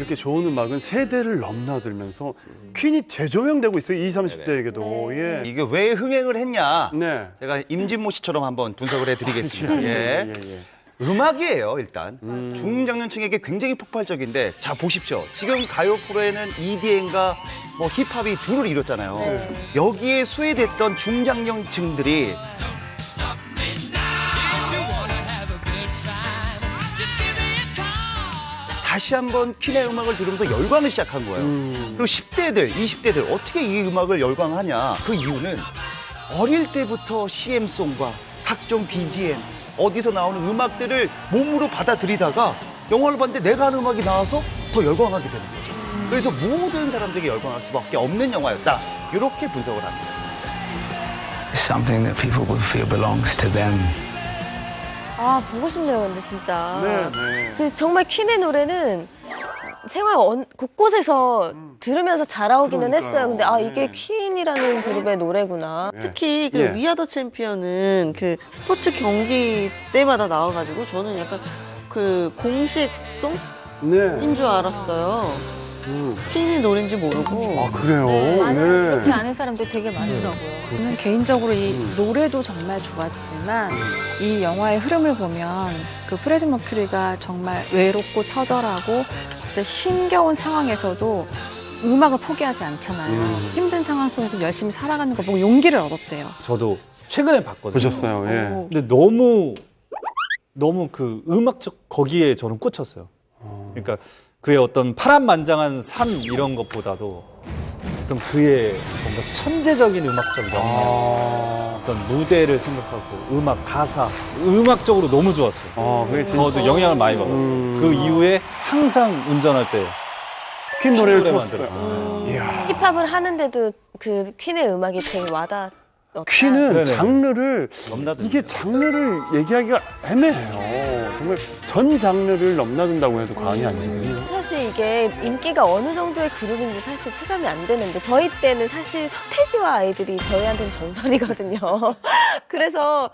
이렇게 좋은 음악은 세대를 넘나들면서 퀸이 재조명되고 있어요. 20, 30대에게도. 예. 이게 왜 흥행을 했냐? 네. 제가 임진모 씨처럼 한번 분석을 해드리겠습니다. 예. 음악이에요, 일단. 중장년층에게 굉장히 폭발적인데, 자, 보십시오. 지금 가요 프로에는 EDM과 뭐 힙합이 주를 이뤘잖아요. 여기에 소외됐던 중장년층들이 다시 한번 퀸의 음악을 들으면서 열광을 시작한 거예요. 그리고 10대들, 20대들 어떻게 이 음악을 열광하냐? 그 이유는 어릴 때부터 CM송과 각종 BGM, 어디서 나오는 음악들을 몸으로 받아들이다가 영화를 봤는데 내가 하는 음악이 나와서 더 열광하게 되는 거죠. 그래서 모든 사람들이 열광할 수밖에 없는 영화였다. 이렇게 분석을 합니다. Something that people will feel belongs to them. 아, 보고 싶네요, 근데 진짜. 네. 근데 정말 퀸의 노래는 생활 곳곳에서 들으면서 자라오기는 그러니까요. 했어요. 근데 아, 네. 이게 퀸이라는 그룹의 노래구나. 특히 그 예. 위아더 챔피언은 그 스포츠 경기 때마다 나와가지고 저는 약간 그 공식 송인 네. 줄 알았어요. 퀸이 노래인지 모르고. 아, 그래요? 그렇게 아는 사람들이 되게 많더라고요. 저는 개인적으로 이 노래도 정말 좋았지만 이 영화의 흐름을 보면 그 프레디 머큐리가 정말 외롭고 처절하고 진짜 힘겨운 상황에서도 음악을 포기하지 않잖아요. 힘든 상황 속에서 열심히 살아가는 걸 보고 용기를 얻었대요. 저도 최근에 봤거든요. 보셨어요, 예. 근데 너무 그 음악적 거기에 저는 꽂혔어요. 그러니까 그의 어떤 파란만장한 삶 이런 것보다도 어떤 그의 뭔가 천재적인 음악적 역량, 어떤 무대를 생각하고 음악, 가사, 음악적으로 너무 좋았어요. 그게 진짜 저도 영향을 많이 받았어요. 그 이후에 항상 운전할 때 퀸 노래를 노래만 들었어요. 이야. 힙합을 하는데도 그 퀸의 음악이 되게 와닿았다. 퀸은 네네. 장르를 넘나든다. 이게 장르를 얘기하기가 애매해요. 정말 전 장르를 넘나든다고 해도 과언이 아니거든요. 사실 이게 인기가 어느 정도의 그룹인지 사실 체감이 안 되는데 저희 때는 사실 서태지와 아이들이 저희한테는 전설이거든요. 그래서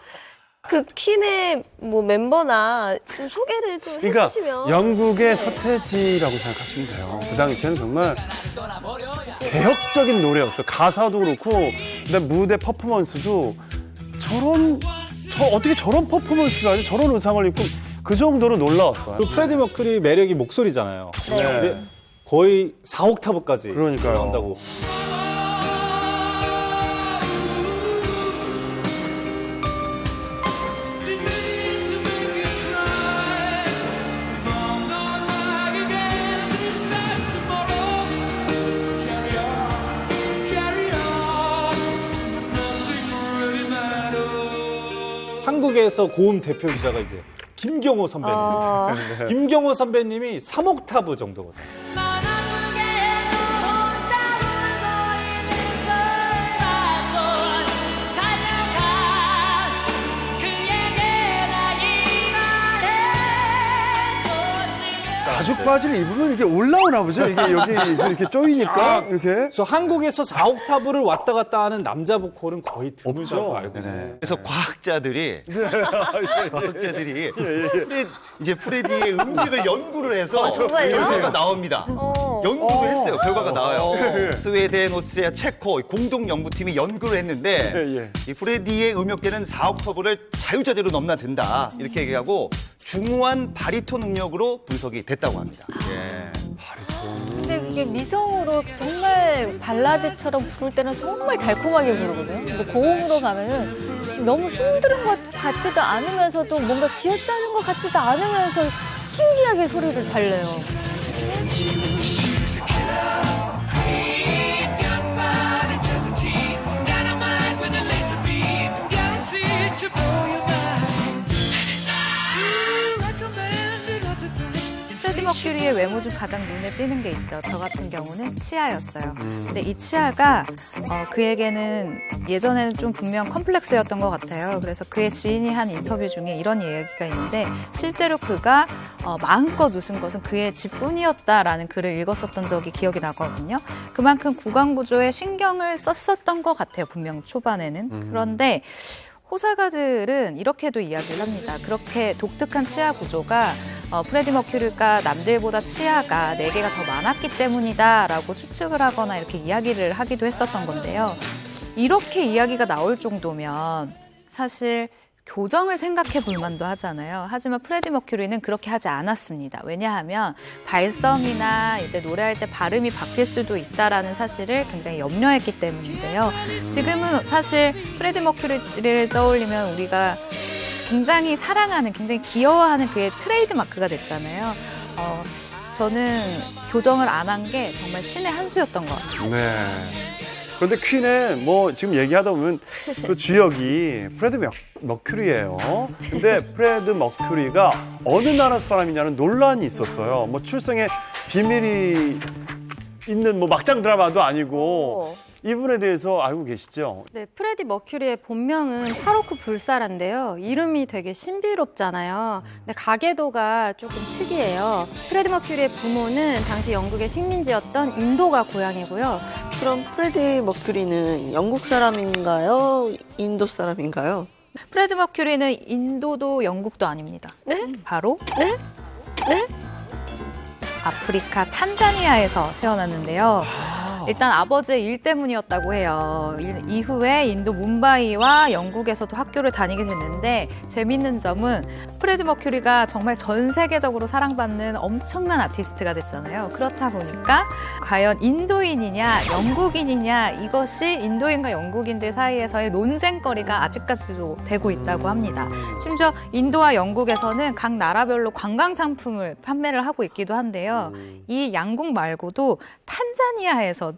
그 퀸의 뭐 멤버나 좀 소개를 좀 그러니까 해주시면. 영국의 서태지라고 생각하시면 돼요. 그 당시에는 정말 개혁적인 노래였어요. 가사도 그렇고, 그다음 무대 퍼포먼스도 어떻게 저런 퍼포먼스를 하지? 저런 의상을 입고 그 정도로 놀라웠어요. 그 프레디 머큐리 매력이 목소리잖아요. 네. 근데 거의 4옥타브까지 그러니까요. 나온다고. 한국에서 고음 대표 주자가 이제 김경호 선배님. 김경호 선배님이 3옥타브 정도거든요. 가죽 바지를 입으면 이게 올라오나 보죠? 이게 여기 이렇게 쪼이니까 이렇게. 그래서 한국에서 4옥타브를 왔다 갔다 하는 남자 보컬은 거의 드물다고 알고 있어요. 그래서 과학자들이 프레디의 음색을 연구를 해서 정말요? 결과가 나옵니다. 연구를 했어요. 결과가 나와요. 스웨덴, 오스트리아, 체코 공동 연구팀이 연구를 했는데 이 프레디의 음역대는 4옥터브를 자유자재로 넘나든다 이렇게 얘기하고 중후한 바리톤 능력으로 분석이 됐다고 합니다. 예. 근데 그게 미성으로 정말 발라드처럼 부를 때는 정말 달콤하게 부르거든요. 근데 고음으로 가면은 너무 힘든 것 같지도 않으면서도 뭔가 쥐어짜는 것 같지도 않으면서 신기하게 소리를 잘 내요. 프레디 머큐리의 외모 중 가장 눈에 띄는 게 있죠. 저 같은 경우는 치아였어요. 근데 이 치아가 그에게는 예전에는 좀 분명 컴플렉스였던 것 같아요. 그래서 그의 지인이 한 인터뷰 중에 이런 이야기가 있는데 실제로 그가 마음껏 웃은 것은 그의 집뿐이었다라는 글을 읽었었던 적이 기억이 나거든요. 그만큼 구강 구조에 신경을 썼었던 것 같아요. 분명 초반에는. 그런데 호사가들은 이렇게도 이야기를 합니다. 그렇게 독특한 치아 구조가 프레디 머큐리가 남들보다 치아가 4개가 더 많았기 때문이다라고 추측을 하거나 이렇게 이야기를 하기도 했었던 건데요. 이렇게 이야기가 나올 정도면 사실 교정을 생각해 볼 만도 하잖아요. 하지만 프레디 머큐리는 그렇게 하지 않았습니다. 왜냐하면 발성이나 이제 노래할 때 발음이 바뀔 수도 있다라는 사실을 굉장히 염려했기 때문인데요. 지금은 사실 프레디 머큐리를 떠올리면 우리가 굉장히 사랑하는, 굉장히 귀여워하는 그의 트레이드 마크가 됐잖아요. 저는 교정을 안 한 게 정말 신의 한 수였던 것 같아요. 네. 그런데 퀸의 뭐 지금 얘기하다 보면 그 주역이 프레드 머큐리예요. 근데 프레드 머큐리가 어느 나라 사람이냐는 논란이 있었어요. 뭐 출생의 비밀이 있는 뭐 막장 드라마도 아니고 이분에 대해서 알고 계시죠? 네, 프레디 머큐리의 본명은 파로크 불사라인데요. 이름이 되게 신비롭잖아요. 근데 가계도가 조금 특이해요. 프레디 머큐리의 부모는 당시 영국의 식민지였던 인도가 고향이고요. 그럼 프레디 머큐리는 영국 사람인가요? 인도 사람인가요? 프레디 머큐리는 인도도 영국도 아닙니다. 네? 바로 아프리카 탄자니아에서 태어났는데요. 일단 아버지의 일 때문이었다고 해요. 이후에 인도 뭄바이와 영국에서도 학교를 다니게 됐는데 재밌는 점은 프레디 머큐리가 정말 전 세계적으로 사랑받는 엄청난 아티스트가 됐잖아요. 그렇다 보니까 과연 인도인이냐 영국인이냐 이것이 인도인과 영국인들 사이에서의 논쟁거리가 아직까지도 되고 있다고 합니다. 심지어 인도와 영국에서는 각 나라별로 관광 상품을 판매를 하고 있기도 한데요. 이 양국 말고도 탄자니아에서도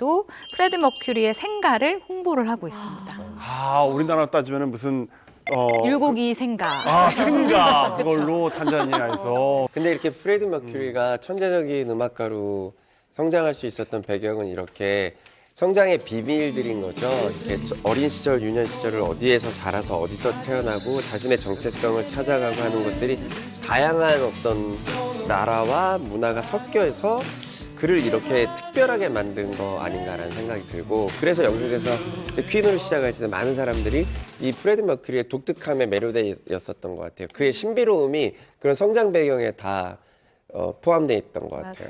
프레디 머큐리의 생가를 홍보를 하고 있습니다. 아, 우리나라 따지면은 무슨 율곡이 생가. 아, 생가 그걸로 탄자니아에서. 근데 이렇게 프레디 머큐리가 천재적인 음악가로 성장할 수 있었던 배경은 이렇게 성장의 비밀들인 거죠. 이렇게 어린 시절, 유년 시절을 어디에서 자라서 어디서 태어나고 자신의 정체성을 찾아가고 하는 것들이 다양한 어떤 나라와 문화가 섞여서 그를 이렇게 특별하게 만든 거 아닌가라는 생각이 들고, 그래서 영국에서 퀸으로 시작했을 때 많은 사람들이 이 프레디 머큐리의 독특함에 매료되었었던 것 같아요. 그의 신비로움이 그런 성장 배경에 다 포함되어 있던 것 같아요.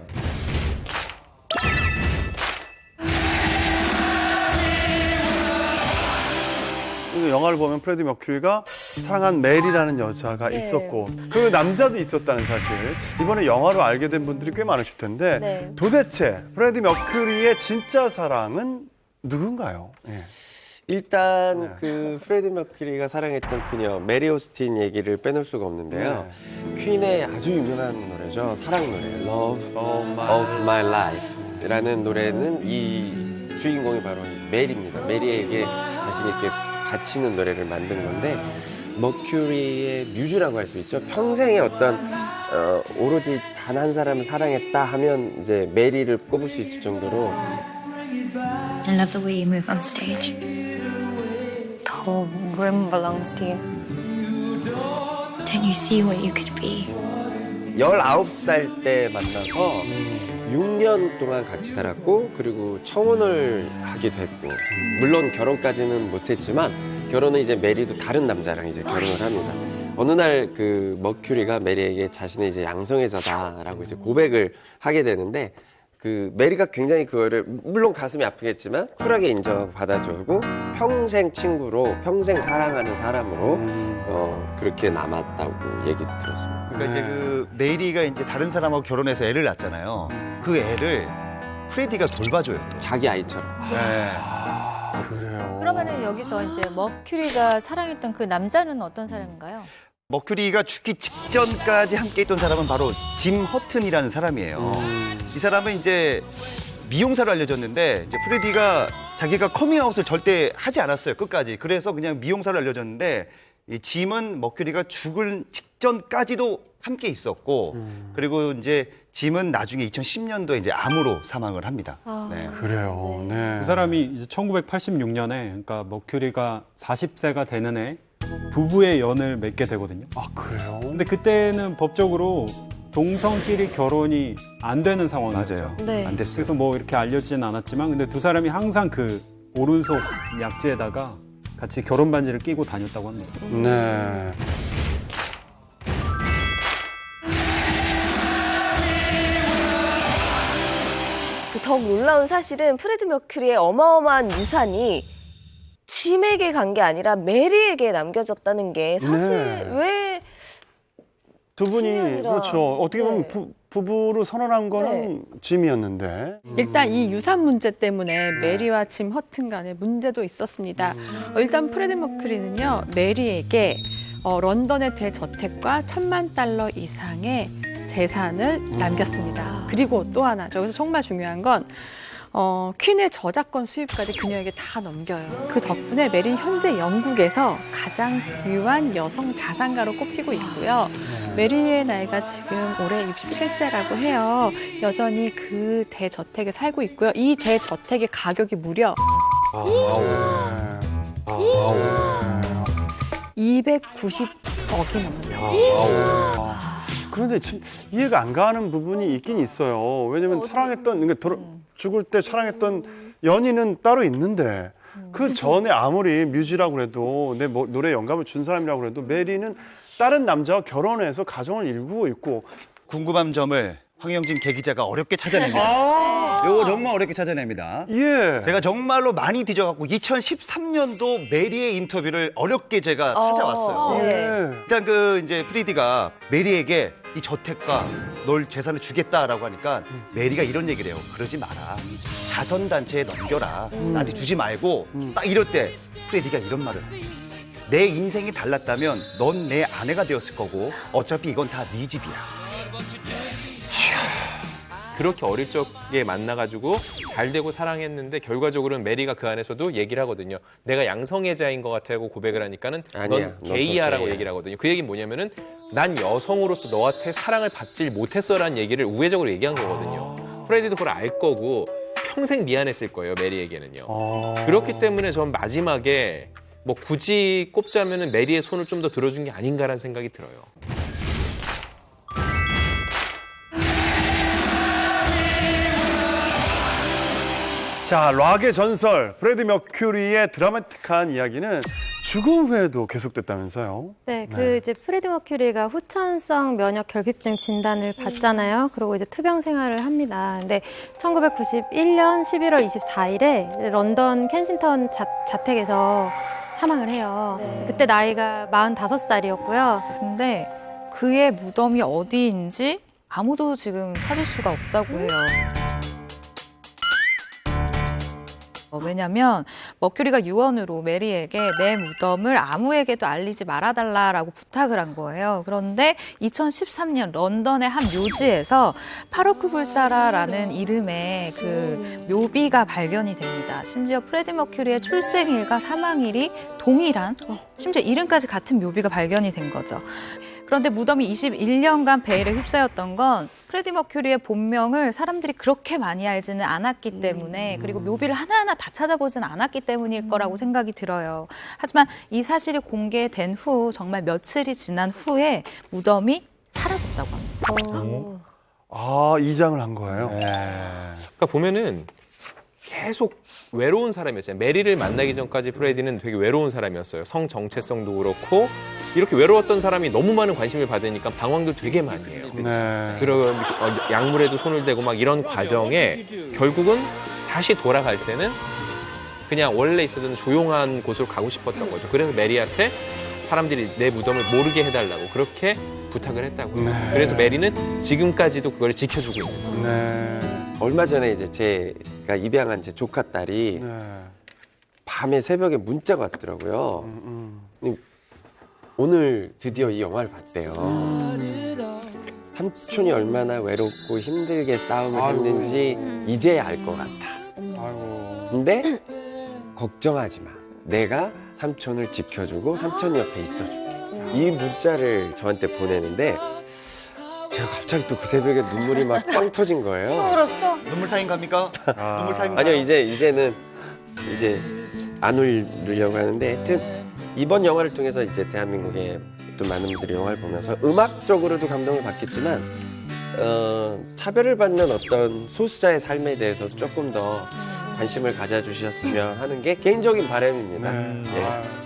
영화를 보면 프레디 머큐리가 사랑한 메리라는 여자가 있었고 그 남자도 있었다는 사실 이번에 영화로 알게 된 분들이 꽤 많으실 텐데 도대체 프레디 머큐리의 진짜 사랑은 누군가요? 예. 일단 그 프레디 머큐리가 사랑했던 그녀 메리 오스틴 얘기를 빼놓을 수가 없는데요. 퀸의 아주 유명한 노래죠. 사랑 노래 Love of My Life 라는 노래는 이 주인공이 바로 메리입니다. 메리에게 자신 있게 바치는 노래를 만든 건데 머큐리의 뮤즈라고 할 수 있죠. 평생의 어떤 오로지 단 한 사람을 사랑했다 하면 이제 메리를 꼽을 수 있을 정도로 I love the way you move on stage. The whole room belongs to you. Don't you see what you could be? 19살 때 만나서 6년 동안 같이 살았고 그리고 청혼을 하기도 했고 물론 결혼까지는 못했지만 결혼은 이제 메리도 다른 남자랑 이제 결혼을 합니다. 어느 날 그 머큐리가 메리에게 자신의 이제 양성애자다라고 이제 고백을 하게 되는데 그 메리가 굉장히 그거를 물론 가슴이 아프겠지만 쿨하게 인정받아주고 평생 친구로 평생 사랑하는 사람으로 그렇게 남았다고 얘기도 들었습니다. 그러니까 이제 그 메리가 이제 다른 사람하고 결혼해서 애를 낳잖아요. 그 애를 프레디가 돌봐줘요 또. 자기 아이처럼. 네. 그래요. 그러면은 여기서 이제 머큐리가 사랑했던 그 남자는 어떤 사람인가요? 머큐리가 죽기 직전까지 함께 있던 사람은 바로 짐 허튼이라는 사람이에요. 이 사람은 이제 미용사로 알려졌는데 이제 프레디가 자기가 커밍아웃을 절대 하지 않았어요. 끝까지. 그래서 그냥 미용사로 알려졌는데 이 짐은 머큐리가 죽을 직전까지도 함께 있었고 그리고 이제 짐은 나중에 2010년도에 이제 암으로 사망을 합니다. 네. 그래요. 네. 그 사람이 이제 1986년에 그러니까 머큐리가 40세가 되는 해 부부의 연을 맺게 되거든요. 아, 그래요? 근데 그때는 법적으로 동성끼리 결혼이 안 되는 상황이었죠. 맞아요. 안 됐어요. 그래서 뭐 이렇게 알려지진 않았지만 근데 두 사람이 항상 그 오른손 약지에다가 같이 결혼 반지를 끼고 다녔다고 합니다. 네. 더욱 놀라운 사실은 프레드 머큐리의 어마어마한 유산이 짐에게 간 게 아니라 메리에게 남겨졌다는 게 사실 네. 왜 두 분이 짐이 아니라, 그렇죠. 어떻게 보면 네. 부부로 선언한 거는 짐이었는데. 일단 이 유산 문제 때문에 메리와 짐 허튼 간에 문제도 있었습니다. 일단 프레드 머큐리는요, 메리에게 런던의 대저택과 $10,000,000 이상의 재산을 남겼습니다. 그리고 또 하나, 저기서 정말 중요한 건 퀸의 저작권 수입까지 그녀에게 다 넘겨요. 그 덕분에 메리는 현재 영국에서 가장 부유한 여성 자산가로 꼽히고 있고요. 메리의 나이가 지금 올해 67세라고 해요. 여전히 그 대저택에 살고 있고요. 이 대저택의 가격이 무려 290억이 넘는다. 그런데 참 이해가 안 가는 부분이 있긴 있어요. 왜냐면 사랑했던, 그러니까 죽을 때 사랑했던 연인은 따로 있는데 그 전에 아무리 뮤지라고 해도 내 노래에 영감을 준 사람이라고 해도 메리는 다른 남자와 결혼해서 가정을 일구고 있고. 궁금한 점을 황영진 개기자가 어렵게 찾아냅니다. 이거 정말 어렵게 찾아냅니다. 예. 제가 정말로 많이 뒤져갖고 2013년도 메리의 인터뷰를 어렵게 제가 찾아왔어요. 예. 일단 이제 프리디가 메리에게 이 저택과 널 재산을 주겠다라고 하니까 메리가 이런 얘기를 해요. 그러지 마라. 자선단체에 넘겨라. 나한테 주지 말고. 딱 이럴 때 프리디가 이런 말을 해요. 내 인생이 달랐다면 넌 내 아내가 되었을 거고 어차피 이건 다 네 집이야. 그렇게 어릴 적에 만나가지고 잘 되고 사랑했는데 결과적으로는 메리가 그 안에서도 얘기를 하거든요. 내가 양성애자인 것 같아고 고백을 하니까는 아니야, 넌 게이야라고 게이야. 얘기를 하거든요. 그 얘기는 뭐냐면은 난 여성으로서 너한테 사랑을 받질 못했어라는 얘기를 우회적으로 얘기한 거거든요. 프레디도 그걸 알 거고 평생 미안했을 거예요, 메리에게는요. 그렇기 때문에 전 마지막에 뭐 굳이 꼽자면은 메리의 손을 좀 더 들어준 게 아닌가라는 생각이 들어요. 자, 락의 전설, 프레디 머큐리의 드라마틱한 이야기는 죽음 후에도 계속됐다면서요? 네, 이제 프레디 머큐리가 후천성 면역 결핍증 진단을 받잖아요. 그리고 이제 투병 생활을 합니다. 근데 1991년 11월 24일에 런던 켄싱턴 자택에서 사망을 해요. 그때 나이가 45살이었고요. 근데 그의 무덤이 어디인지 아무도 지금 찾을 수가 없다고 해요. 왜냐면 머큐리가 유언으로 메리에게 내 무덤을 아무에게도 알리지 말아달라라고 부탁을 한 거예요. 그런데 2013년 런던의 한 묘지에서 파로크 불사라라는 이름의 그 묘비가 발견이 됩니다. 심지어 프레디 머큐리의 출생일과 사망일이 동일한, 심지어 이름까지 같은 묘비가 발견이 된 거죠. 그런데 무덤이 21년간 베일에 휩싸였던 건 프레디 머큐리의 본명을 사람들이 그렇게 많이 알지는 않았기 때문에, 그리고 묘비를 하나하나 다 찾아보지는 않았기 때문일 거라고 생각이 들어요. 하지만 이 사실이 공개된 후 정말 며칠이 지난 후에 무덤이 사라졌다고 합니다. 이장을 한 거예요? 그러니까 보면은 계속 외로운 사람이었어요. 메리를 만나기 전까지 프레디는 되게 외로운 사람이었어요. 성 정체성도 그렇고 이렇게 외로웠던 사람이 너무 많은 관심을 받으니까 방황도 되게 많이 해요. 네. 그런 약물에도 손을 대고 막 이런 과정에 결국은 다시 돌아갈 때는 그냥 원래 있었던 조용한 곳으로 가고 싶었던 거죠. 그래서 메리한테 사람들이 내 무덤을 모르게 해달라고 그렇게 부탁을 했다고요. 네. 그래서 메리는 지금까지도 그걸 지켜주고 있는 거예요. 네. 얼마 전에 이제 제가 입양한 제 조카 딸이 네. 밤에 새벽에 문자가 왔더라고요. 오늘 드디어 이 영화를 봤대요. 삼촌이 얼마나 외롭고 힘들게 싸움을 했는지 이제야 알 것 같아. 아이고. 근데 걱정하지 마. 내가 삼촌을 지켜주고 삼촌 옆에 있어줄게. 이 문자를 저한테 보내는데 제가 갑자기 또 그 새벽에 눈물이 막 빵 터진 거예요. 울었어? 눈물 타임 갑니까? 눈물 타임 아니요, 이제는 안 울려고 하는데 하여튼 이번 영화를 통해서 이제 대한민국의 또 많은 분들이 영화를 보면서 음악적으로도 감동을 받겠지만 차별을 받는 어떤 소수자의 삶에 대해서 조금 더 관심을 가져주셨으면 하는 게 개인적인 바람입니다. 네. 예.